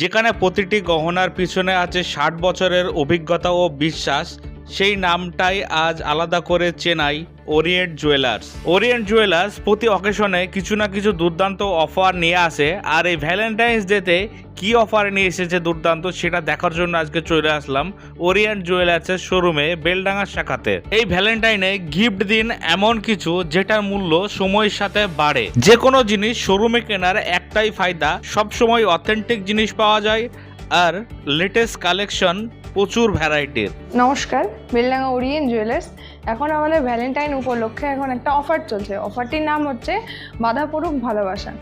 যেখানে প্রতিটি গহনার পিছনে আছে ৬০ বছরের অভিজ্ঞতা ও বিশ্বাস। সেই নামটাই আজ আলাদা করে চেনাই ওরিয়েন্ট জুয়েলার্স। ওরিয়েন্ট জুয়েলার্স প্রতি অকেশনে কিছু না কিছু দুর্দান্ত অফার নিয়ে আসে, আর এই ভ্যালেন্টাইন্স ডেতে কি অফার নিয়ে এসেছে দুর্দান্ত সেটা দেখার জন্য আজকে চলে আসলাম ওরিয়েন্ট জুয়েলার্সের শোরুমে, বেলডাঙ্গার শাখাতে। এই ভ্যালেন্টাইনে গিফট দিন এমন কিছু যেটার মূল্য সময়ের সাথে বাড়ে। যে কোনো জিনিস শোরুমে কেনার একটাই ফায়দা, সবসময় অথেন্টিক জিনিস পাওয়া যায় আর লেটেস্ট কালেকশন, প্রচুর ভ্যারাইটির। নমস্কার, বেলডাঙ্গা ওরিয়েন্ট জুয়েলার্স। এখন আমাদের ভ্যালেন্টাইন উপলক্ষে এখন একটা অফার চলছে। অফারটির নাম হচ্ছে বাধা পড়ুক ভালোবাসা।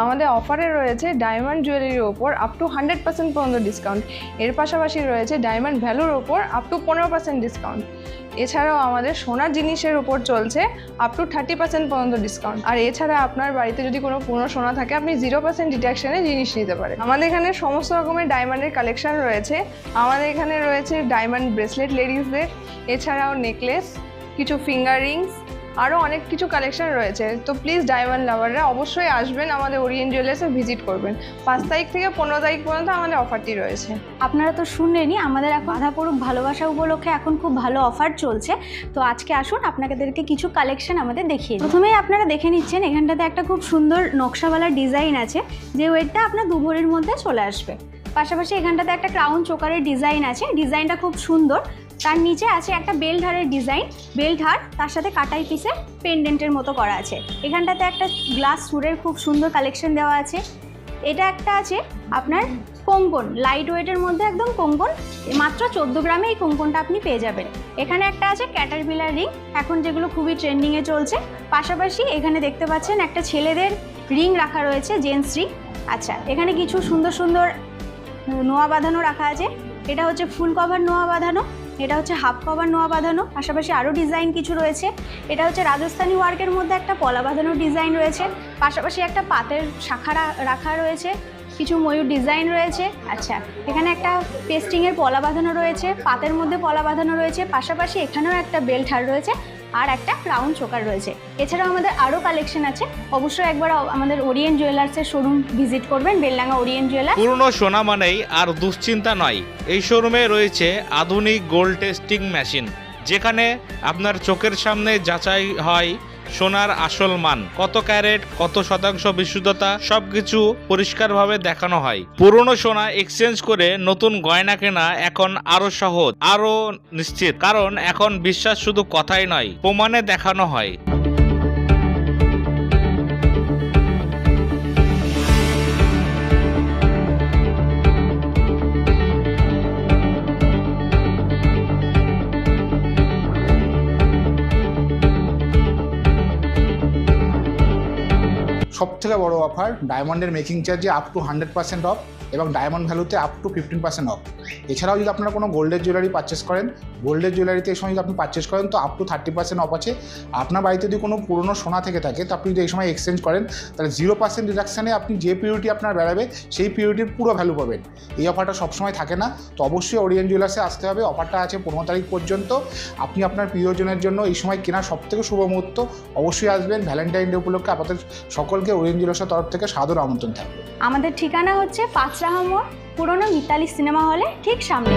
আমাদের অফারে রয়েছে ডায়মন্ড জুয়েলারির ওপর আপ টু 100% পর্যন্ত ডিসকাউন্ট। এর পাশাপাশি রয়েছে ডায়মন্ড ভ্যালুর ওপর আপ টু 15% ডিসকাউন্ট। এছাড়াও আমাদের সোনার জিনিসের উপর চলছে আপ টু 30% পর্যন্ত ডিসকাউন্ট। আর এছাড়া আপনার বাড়িতে যদি কোনো পুরনো সোনা থাকে, আপনি 0% ডিডাকশনে জিনিস নিতে পারেন। আমাদের এখানে সমস্ত রকমের ডায়মন্ডের কালেকশন রয়েছে। আমাদের এখানে রয়েছে ডায়মন্ড ব্রেসলেট লেডিসদের, এছাড়াও নেকলেস, কিছু ফিঙ্গার রিংস, আরও অনেক কিছু কালেকশন রয়েছে। তো প্লিজ ডায়মন্ড লাভাররা অবশ্যই আসবেন, আমাদের ওরিয়েন্ট জুয়েলার্সে ভিজিট করবেন। 5 তারিখ থেকে 15 তারিখ পর্যন্ত আমাদের অফারটি রয়েছে। আপনারা তো শুনলেনই, আমাদের এখন বাধা পড়ুক ভালোবাসা উপলক্ষে এখন খুব ভালো অফার চলছে। তো আজকে আসুন আপনাদেরকে কিছু কালেকশন আমাদের দেখিয়ে দিই। প্রথমেই আপনারা দেখে নিচ্ছেন এখানটাতে একটা খুব সুন্দর নকশাওয়ালা ডিজাইন আছে, যে ওয়েটটা আপনার 2 ভরির মধ্যে চলে আসবে। পাশাপাশি এখানটাতে একটা ক্রাউন চোকারের ডিজাইন আছে, ডিজাইনটা খুব সুন্দর। তার নিচে আছে একটা বেল্ট হারের ডিজাইন, বেল্ট হার তার সাথে কাটাই পিসে পেন্ডেন্টের মতো করা আছে। এখানটাতে একটা গ্লাস সুরের খুব সুন্দর কালেকশন দেওয়া আছে। এটা একটা আছে আপনার কঙ্কন, লাইট ওয়েটের মধ্যে একদম কঙ্কন, মাত্র 14 গ্রামে এই কঙ্কনটা আপনি পেয়ে যাবেন। এখানে একটা আছে ক্যাটারপিলার রিং, এখন যেগুলো খুবই ট্রেন্ডিংয়ে চলছে। পাশাপাশি এখানে দেখতে পাচ্ছেন একটা ছেলেদের রিং রাখা রয়েছে, জেন্টস রিং। আচ্ছা, এখানে কিছু সুন্দর সুন্দর নোয়া বাঁধানো রাখা আছে। এটা হচ্ছে ফুল কভার নোয়া বাঁধানো, এটা হচ্ছে হাফ কভার নোয়া বাঁধানো। পাশাপাশি আরও ডিজাইন কিছু রয়েছে। এটা হচ্ছে রাজস্থানি ওয়ার্কের মধ্যে একটা পলা বাঁধানোর ডিজাইন রয়েছে। পাশাপাশি একটা পাতের শাখা রাখা রয়েছে, কিছু ময়ূর ডিজাইন রয়েছে। আচ্ছা, এখানে একটা পেস্টিংয়ের পলা বাঁধানো রয়েছে, পাতের মধ্যে পলা বাঁধানো রয়েছে। পাশাপাশি এখানেও একটা বেল্ট হার রয়েছে আর একটা ক্রাউন চোকার রয়েছে। এছাড়াও আমাদের আরও কালেকশন আছে। অবশ্যই একবার আমাদের ওরিয়েন্ট জুয়েলার্সের শোরুম ভিজিট করবেন, বেলডাঙ্গা ওরিয়েন্ট জুয়েলার্স। পুরনো সোনা মানেই আর দুশ্চিন্তা নয়। এই শোরুমে রয়েছে আধুনিক গোল্ড টেস্টিং মেশিন, যেখানে আপনার চোখের সামনে যাচাই হয় সোনার আসল মান, কত ক্যারেট, কত শতাংশ বিশুদ্ধতা, সবকিছু পরিষ্কারভাবে দেখানো হয়। পুরনো সোনা এক্সচেঞ্জ করে নতুন গয়না কেনা এখন আরো সহজ, আরো নিশ্চিত, কারণ এখন বিশ্বাস শুধু কথাই নয়, প্রমাণে দেখানো হয়। সবথেকে বড় অফার, ডায়মন্ডের মেকিং চার্জে আপ টু 100% অফ এবং ডায়মন্ড ভ্যালুতে আপ টু 15% অফ। এছাড়াও যদি আপনারা কোনো গোল্ডের জুয়েলারি পারচেস করেন, গোল্ডের জুয়েলারিতে এই সময় যদি আপনি পারচেস করেন তো আপ টু 30% অফ আছে। আপনার বাড়িতে যদি কোনো পুরনো সোনা থেকে থাকে তো আপনি যদি এই সময় এক্সচেঞ্জ করেন তাহলে 0% ডিডাকশানে আপনি যে পিউরিটি আপনার বেড়াবে সেই পিউরিটির পুরো ভ্যালু পাবেন। এই অফারটা সবসময় থাকে না, তো অবশ্যই ওরিয়েন্ট জুয়েলার্সে আসতে হবে। অফারটা আছে 15 তারিখ পর্যন্ত। আপনি আপনার প্রিয়জনের জন্য এই সময় কেনার সবথেকে শুভ মুহূর্ত, অবশ্যই আসবেন। ভ্যালেন্টাইন ডে উপলক্ষে আপনাদের সকলকে ওরিয়েন্ট জুয়েলার্সের তরফ থেকে সাদর আমন্ত্রণ থাকবে। আমাদের ঠিকানা হচ্ছে পাঁচরাহা মোড়, পুরনো মিতালি সিনেমা হলে ঠিক সামনে।